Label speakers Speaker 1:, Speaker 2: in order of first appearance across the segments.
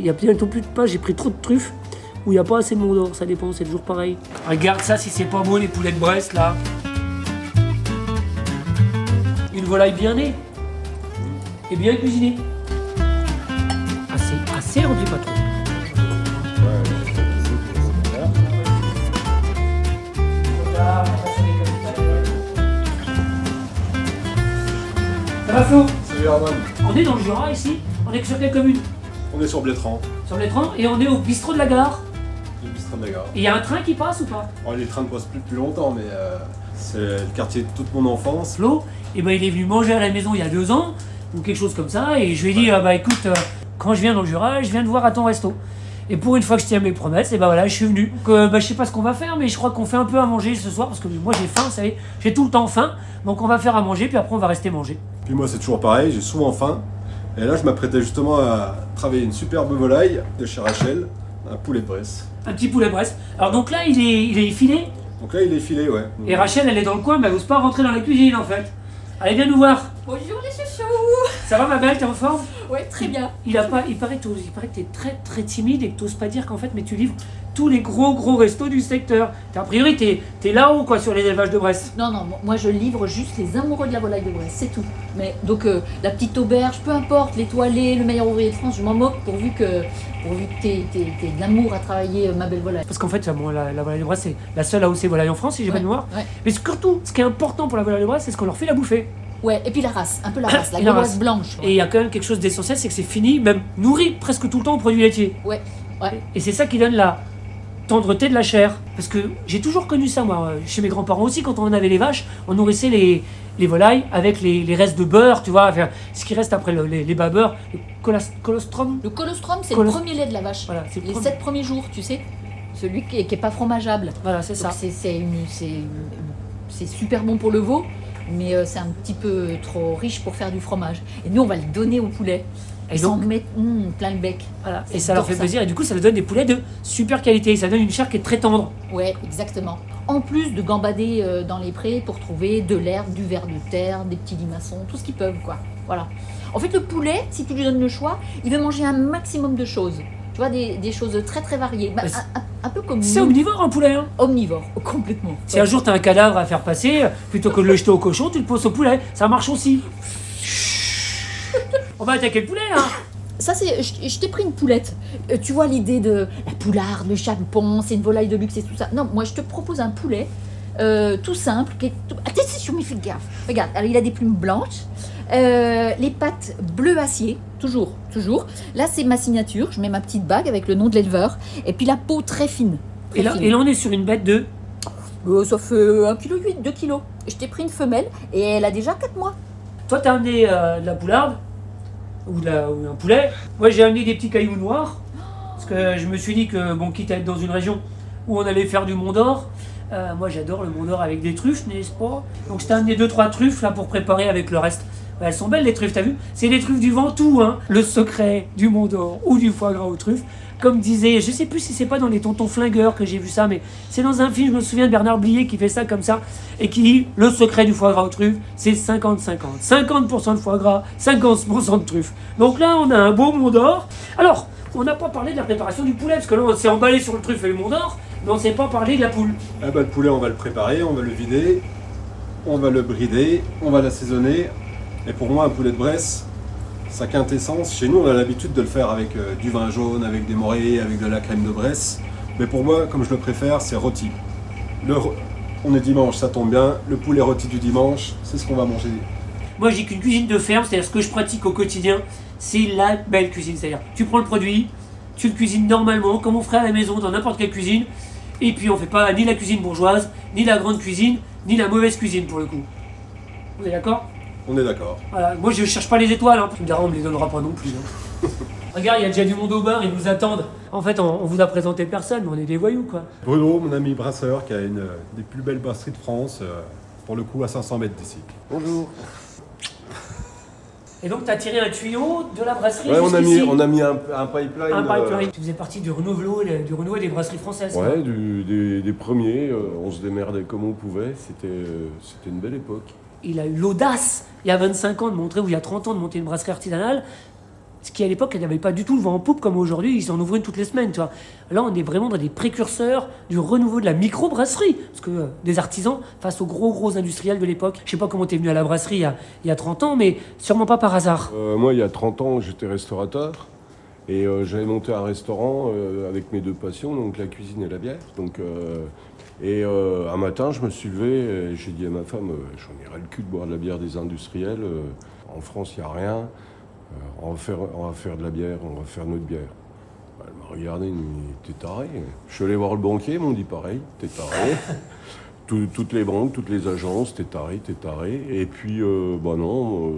Speaker 1: Il y a bientôt plus de pas, j'ai pris trop de truffes ou il n'y a pas assez de Mont d'Or, ça dépend, c'est toujours pareil. Regarde ça si c'est pas beau les poulets de Brest là. Une volaille bien née et bien cuisinée. Assez, on dit pas trop. Ça va Flo?
Speaker 2: Salut Armand.
Speaker 1: On est dans le Jura ici, on est sur quelle commune?
Speaker 2: On est sur Blétran.
Speaker 1: Sur Blétran et on est au bistrot de la gare.
Speaker 2: Le bistrot de la gare.
Speaker 1: Et il y a un train qui passe ou pas?
Speaker 2: Bon, les trains ne passent plus depuis longtemps, mais c'est le quartier de toute mon enfance.
Speaker 1: Flo, et ben, il est venu manger à la maison il y a 2 ans, ou quelque chose comme ça, et je lui ai dit, bah écoute, quand je viens dans le Jura, je viens te voir à ton resto. Et pour une fois que je tiens mes promesses, et ben voilà, je suis venu. Donc, je sais pas ce qu'on va faire, mais je crois qu'on fait un peu à manger ce soir, parce que moi j'ai faim, vous savez, j'ai tout le temps faim, donc on va faire à manger, puis après on va rester manger.
Speaker 2: Puis moi c'est toujours pareil, j'ai souvent faim. Et là je m'apprêtais justement à travailler une superbe volaille de chez Rachel, un poulet de Bresse.
Speaker 1: Un petit poulet de Bresse. Alors donc là, il est filé,
Speaker 2: Donc là il est filé, ouais.
Speaker 1: et Rachel, elle est dans le coin, mais elle n'ose pas rentrer dans la cuisine en fait. Allez, viens nous voir.
Speaker 3: Bonjour les chouchous.
Speaker 1: Ça va ma belle, t'es en forme?
Speaker 3: Ouais, très bien.
Speaker 1: Il paraît que t'es très très timide et que t'oses pas dire qu'en fait, mais tu livres tous les gros restos du secteur. A priori, t'es là-haut quoi sur les élevages de Brest.
Speaker 3: Non, moi je livre juste les amoureux de la volaille de Brest, c'est tout. Mais donc la petite auberge, peu importe, l'étoilé, le meilleur ouvrier de France, je m'en moque pourvu que t'aies de l'amour à travailler ma belle volaille.
Speaker 1: Parce qu'en fait, bon, la volaille de Brest, c'est la seule à hausser volaille en France, si j'ai pas de mémoire.
Speaker 3: Ouais.
Speaker 1: Mais surtout, ce qui est important pour la volaille de Brest, c'est ce qu'on leur fait la bouffer.
Speaker 3: Ouais, et puis la race, un peu la race, la
Speaker 1: Et la
Speaker 3: gauloise
Speaker 1: race.
Speaker 3: blanche.
Speaker 1: Et il y a quand même quelque chose d'essentiel, c'est que c'est fini, même nourri presque tout le temps aux produits laitiers.
Speaker 3: Ouais.
Speaker 1: Et c'est ça qui donne la tendreté de la chair. Parce que j'ai toujours connu ça, moi, chez mes grands-parents aussi, quand on avait les vaches, on nourrissait les volailles avec les restes de beurre, tu vois, enfin, ce qui reste après les bas beurres, le colostrum.
Speaker 3: Le colostrum, c'est le premier lait de la vache.
Speaker 1: Voilà, c'est
Speaker 3: les 7 premiers jours, tu sais. Celui qui est pas fromageable.
Speaker 1: Voilà, c'est ça.
Speaker 3: C'est super bon pour le veau, mais c'est un petit peu trop riche pour faire du fromage. Et nous, on va le donner au poulet.
Speaker 1: Et
Speaker 3: Ils s'en mettent plein le bec.
Speaker 1: Voilà. Et ça leur fait plaisir. Et du coup, ça leur donne des poulets de super qualité. Ça donne une chair qui est très tendre.
Speaker 3: Ouais, exactement. En plus de gambader dans les prés pour trouver de l'herbe, du ver de terre, des petits limaçons, tout ce qu'ils peuvent, quoi. Voilà. En fait, le poulet, si tu lui donnes le choix, il veut manger un maximum de choses. Tu vois, des choses très très variées. Bah, un peu comme
Speaker 1: c'est
Speaker 3: nous.
Speaker 1: omnivore un poulet, hein.
Speaker 3: Omnivore, complètement.
Speaker 1: Si un jour tu as un cadavre à faire passer, plutôt que de le jeter au cochon, tu le poses au poulet. Ça marche aussi. On va attaquer le poulet, hein.
Speaker 3: Ça, c'est. Je t'ai pris une poulette. Tu vois l'idée de la poularde, le chapon, c'est une volaille de luxe et tout ça. Non, moi, je te propose un poulet tout simple. Attention, mais fais gaffe. Regarde, alors, il a des plumes blanches, les pattes bleu acier, toujours. Là, c'est ma signature. Je mets ma petite bague avec le nom de l'éleveur. Et puis la peau très fine.
Speaker 1: Et là, on est sur une bête de.
Speaker 3: Ça fait 1,8 kg, 2 kg. Je t'ai pris une femelle et elle a déjà 4 mois.
Speaker 1: Toi, t'as amené de la poularde ou un poulet. Moi, j'ai amené des petits cailloux noirs. Parce que je me suis dit que, bon, quitte à être dans une région où on allait faire du Mont d'Or, moi j'adore le Mont d'Or avec des truffes, n'est-ce pas? Donc je t'ai amené 2-3 truffes là pour préparer avec le reste. Elles sont belles les truffes, t'as vu? C'est des truffes du Ventoux, hein. Le secret du Mont d'Or ou du foie gras aux truffes. Comme disait, je sais plus si c'est pas dans les Tontons Flingueurs que j'ai vu ça, mais c'est dans un film, je me souviens de Bernard Blier qui fait ça comme ça, et qui dit, le secret du foie gras aux truffes, c'est 50-50. 50% de foie gras, 50% de truffes. Donc là, on a un beau Mont d'Or. Alors, on n'a pas parlé de la préparation du poulet, parce que là, on s'est emballé sur le truffe et le Mont d'Or, mais on ne s'est pas parlé de la poule.
Speaker 2: Ah bah, le poulet, on va le préparer, on va le vider, on va le brider, on va l'assaisonner. Et pour moi, un poulet de Bresse, sa quintessence, chez nous, on a l'habitude de le faire avec du vin jaune, avec des morilles, avec de la crème de Bresse. Mais pour moi, comme je le préfère, c'est rôti. On est dimanche, ça tombe bien. Le poulet rôti du dimanche, c'est ce qu'on va manger.
Speaker 1: Moi, je dis qu'une cuisine de ferme, c'est-à-dire ce que je pratique au quotidien, c'est la belle cuisine. C'est-à-dire, tu prends le produit, tu le cuisines normalement, comme on ferait à la maison, dans n'importe quelle cuisine. Et puis, on ne fait pas ni la cuisine bourgeoise, ni la grande cuisine, ni la mauvaise cuisine, pour le coup. Vous êtes d'accord?
Speaker 2: On est d'accord.
Speaker 1: Voilà, moi je cherche pas les étoiles, hein. Tu me diras, on me les donnera pas non plus. Hein. Regarde, il y a déjà du monde au bar, ils nous attendent. En fait, on vous a présenté personne, mais on est des voyous, quoi.
Speaker 2: Bruno, mon ami brasseur, qui a une des plus belles brasseries de France, pour le coup à 500 mètres d'ici.
Speaker 4: Bonjour.
Speaker 1: Et donc, tu as tiré un tuyau de la brasserie
Speaker 4: Ouais,
Speaker 1: jusqu'ici.
Speaker 4: on a mis un pipeline.
Speaker 1: Un pipeline. Tu faisais partie du renouveau des brasseries françaises.
Speaker 4: Ouais, des premiers. On se démerdait comme on pouvait. C'était une belle époque.
Speaker 1: Il a eu l'audace, il y a 25 ans de montrer, ou il y a 30 ans de monter une brasserie artisanale. Ce qui à l'époque, il n'y avait pas du tout le vent en poupe comme aujourd'hui, ils en ouvrent une toutes les semaines, tu vois. Là, on est vraiment dans des précurseurs du renouveau de la micro-brasserie. Parce que des artisans face aux gros industriels de l'époque. Je sais pas comment t'es venu à la brasserie il y a 30 ans, mais sûrement pas par hasard.
Speaker 4: Moi, il y a 30 ans, j'étais restaurateur. Et j'avais monté un restaurant avec mes 2 passions, donc la cuisine et la bière. Donc, un matin, je me suis levé et j'ai dit à ma femme, j'en ai ras le cul de boire de la bière des industriels. En France, il n'y a rien. On va faire de la bière, on va faire notre bière. Elle m'a regardé, elle m'a dit, t'es taré. Je suis allé voir le banquier, ils m'ont dit pareil, t'es taré. Toutes les banques, toutes les agences, t'es taré. Et puis, non,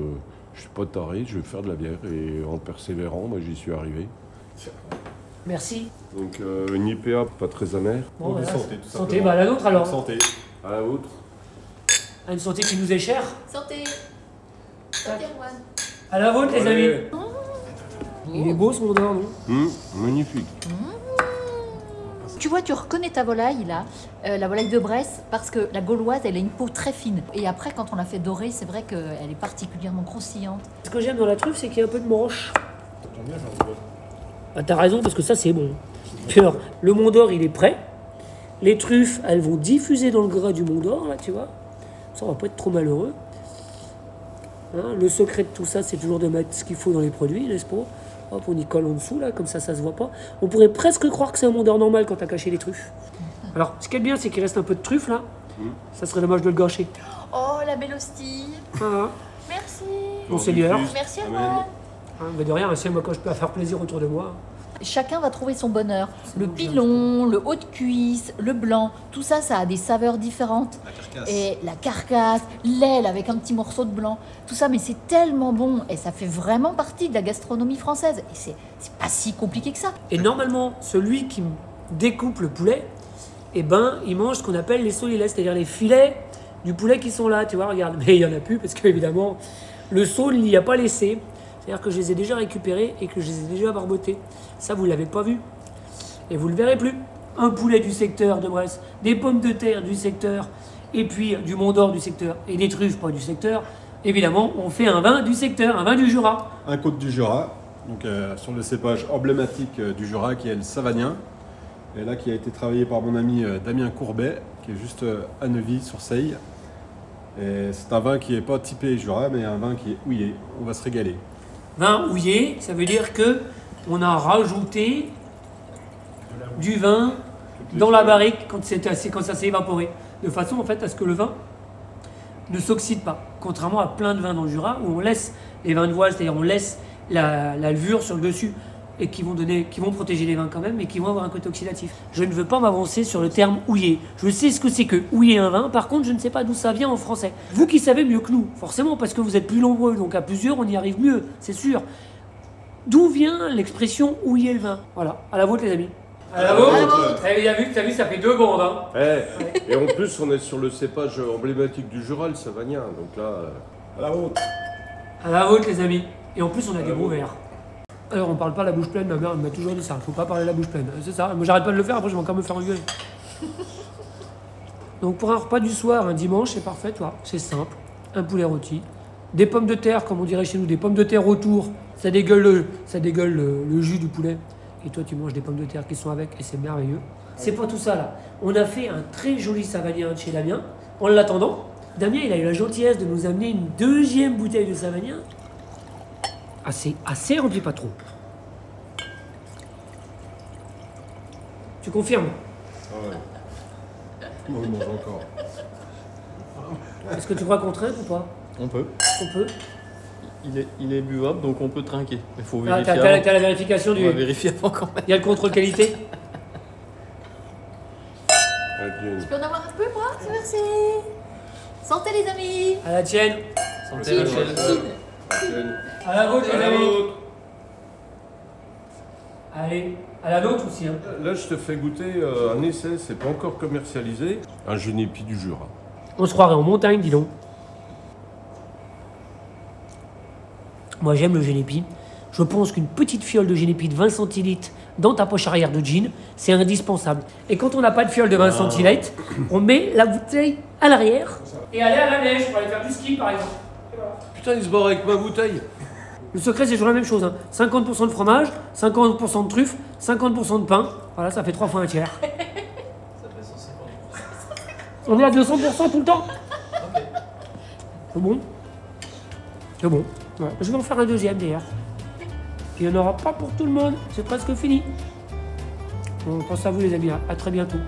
Speaker 4: je suis pas taré, je vais faire de la bière. Et en persévérant, j'y suis arrivé.
Speaker 1: Merci.
Speaker 4: Donc, une IPA pas très amère.
Speaker 1: Bon, voilà.
Speaker 2: Santé, tout
Speaker 1: Santé,
Speaker 2: simplement.
Speaker 1: la nôtre alors.
Speaker 2: Santé.
Speaker 4: À la vôtre.
Speaker 1: Une santé qui nous est chère.
Speaker 3: Santé. Santé, Juan.
Speaker 1: À la vôtre, les
Speaker 4: Allez.
Speaker 1: amis. Il est beau ce mondor, non?
Speaker 4: Magnifique.
Speaker 3: Tu vois, tu reconnais ta volaille là, la volaille de Bresse, parce que la gauloise, elle a une peau très fine. Et après, quand on la fait dorer, c'est vrai qu'elle est particulièrement croustillante.
Speaker 1: Ce que j'aime dans la truffe, c'est qu'il y a un peu de manche. Ah, t'as raison, parce que ça, c'est bon. Puis alors, le Mont d'Or, il est prêt. Les truffes, elles vont diffuser dans le gras du Mont d'Or, là, tu vois. Ça, on va pas être trop malheureux. Hein, le secret de tout ça, c'est toujours de mettre ce qu'il faut dans les produits, n'est-ce pas? Hop, on y colle en dessous, là, comme ça se voit pas. On pourrait presque croire que c'est un Mont d'Or normal quand t'as caché les truffes. Alors, ce qui est bien, c'est qu'il reste un peu de truffe, là. Ça serait dommage de le gâcher.
Speaker 3: Oh, la belle hostie.
Speaker 1: Ah,
Speaker 3: Merci.
Speaker 1: Monseigneur.
Speaker 3: Merci à
Speaker 2: Amen.
Speaker 3: Juan.
Speaker 1: Mais de rien, c'est moi quand je peux faire plaisir autour de moi.
Speaker 3: Chacun va trouver son bonheur. Le
Speaker 1: bon,
Speaker 3: pilon, le haut de cuisse, le blanc, tout ça, ça a des saveurs différentes.
Speaker 2: La carcasse.
Speaker 3: Et la carcasse, l'aile avec un petit morceau de blanc, tout ça, mais c'est tellement bon et ça fait vraiment partie de la gastronomie française. Et c'est pas si compliqué que ça.
Speaker 1: Et normalement, celui qui découpe le poulet, eh ben, il mange ce qu'on appelle les solilets, c'est-à-dire les filets du poulet qui sont là, tu vois, regarde. Mais il n'y en a plus parce qu'évidemment, le saule il n'y a pas laissé. C'est-à-dire que je les ai déjà récupérés et que je les ai déjà barbotés. Ça, vous ne l'avez pas vu. Et vous ne le verrez plus. Un poulet du secteur de Bresse, des pommes de terre du secteur, et puis du Mont d'Or du secteur, et des truffes pas du secteur. Évidemment, on fait un vin du secteur, un vin du Jura.
Speaker 2: Un côte du Jura, donc sur le cépage emblématique du Jura qui est le Savagnin. Et là, qui a été travaillé par mon ami Damien Courbet, qui est juste à Neuvy-sur-Seille. Et c'est un vin qui n'est pas typé Jura, mais un vin qui est houillé. On va se régaler.
Speaker 1: Vin houillé, ça veut dire que on a rajouté du vin dans la barrique quand ça s'est évaporé. De façon en fait à ce que le vin ne s'oxyde pas. Contrairement à plein de vins dans le Jura où on laisse les vins de voile, c'est-à-dire on laisse la levure sur le dessus et qui vont protéger les vins quand même, mais qui vont avoir un côté oxydatif. Je ne veux pas m'avancer sur le terme houillé. Je sais ce que c'est que houiller un vin, par contre je ne sais pas d'où ça vient en français. Vous qui savez mieux que nous, forcément, parce que vous êtes plus nombreux, donc à plusieurs on y arrive mieux, c'est sûr. D'où vient l'expression houiller le vin? Voilà, à la vôtre les amis. À la vôtre. T'as vu, ça fait 2 bandes. Hein.
Speaker 4: Et en plus, on est sur le cépage emblématique du Jura, le Savagnin. Donc là,
Speaker 2: À la haute.
Speaker 1: À la vôtre les amis. Et en plus on a des beaux verres. Alors on parle pas la bouche pleine, ma mère elle m'a toujours dit ça, faut pas parler la bouche pleine. C'est ça, moi j'arrête pas de le faire, après je vais encore me faire engueuler. Donc pour un repas du soir, un dimanche, c'est parfait, tu vois, c'est simple. Un poulet rôti, des pommes de terre, comme on dirait chez nous, des pommes de terre autour, ça dégueule le jus du poulet. Et toi tu manges des pommes de terre qui sont avec, et c'est merveilleux. C'est pas tout ça là. On a fait un très joli Savagnin de chez Damien. En l'attendant, Damien il a eu la gentillesse de nous amener une 2e bouteille de Savagnin. Assez rempli, pas trop. Tu confirmes?
Speaker 2: Ah ouais. On le mange encore.
Speaker 1: Est-ce que tu crois qu'on trinque ou pas?
Speaker 5: On peut.
Speaker 1: On peut.
Speaker 5: Il est buvable, donc on peut trinquer. Il faut
Speaker 1: Ah,
Speaker 5: vérifier
Speaker 1: t'as
Speaker 5: avant.
Speaker 1: la vérification
Speaker 5: On
Speaker 1: du...
Speaker 5: va vérifier avant quand même.
Speaker 1: Il y a le contrôle qualité.
Speaker 4: adieu.
Speaker 3: Tu peux en avoir un peu, moi? Merci. Santé, les amis.
Speaker 1: À la tienne.
Speaker 5: Santé, Rachel.
Speaker 1: À la vôtre, les amis. Allez, à la nôtre aussi. Hein.
Speaker 4: Là, je te fais goûter un essai, c'est pas encore commercialisé. Un Genépi du Jura.
Speaker 1: On se croirait en montagne, dis donc. Moi, j'aime le Genépi. Je pense qu'une petite fiole de Genépi de 20 centilitres dans ta poche arrière de jean, c'est indispensable. Et quand on n'a pas de fiole de 20 centilitres, on met la bouteille à l'arrière et aller à la neige pour aller faire du ski, par exemple.
Speaker 4: Putain, il se barre avec ma bouteille.
Speaker 1: Le secret, c'est toujours la même chose. Hein. 50% de fromage, 50% de truffe, 50% de pain. Voilà, ça fait 3 fois un tiers.
Speaker 5: Ça fait 150.
Speaker 1: On est à 200% tout le temps. C'est bon. C'est bon. Ouais. Je vais en faire un deuxième d'ailleurs. Il n'y en aura pas pour tout le monde. C'est presque fini. On pense à vous les amis. À très bientôt.